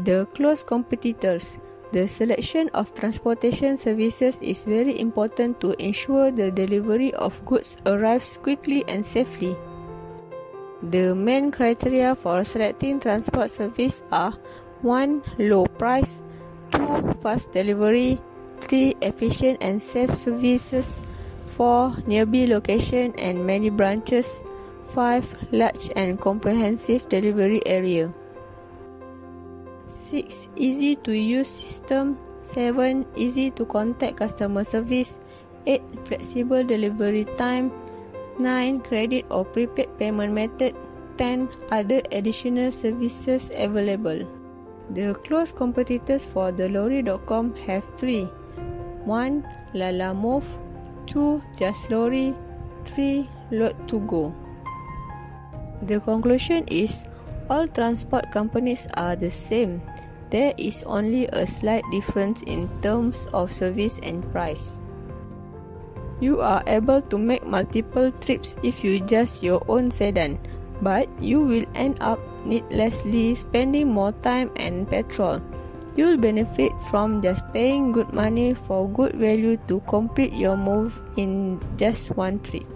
The close competitors. The selection of transportation services is very important to ensure the delivery of goods arrives quickly and safely. The main criteria for selecting transport service are 1. Low price, 2. Fast delivery, 3. Efficient and safe services, 4. Nearby location and many branches, 5. Large and comprehensive delivery area. 6. Easy to use system, 7. Easy to contact customer service, 8. Flexible delivery time, 9. Credit or prepaid payment method, 10. Other additional services available. The close competitors for the Lorry.com have 3. 1. Lalamove, 2. Just Lorry, 3. Load2Go. The conclusion is all transport companies are the same. There is only a slight difference in terms of service and price. You are able to make multiple trips if you just your own sedan, but you will end up needlessly spending more time and petrol. You'll benefit from just paying good money for good value to complete your move in just one trip.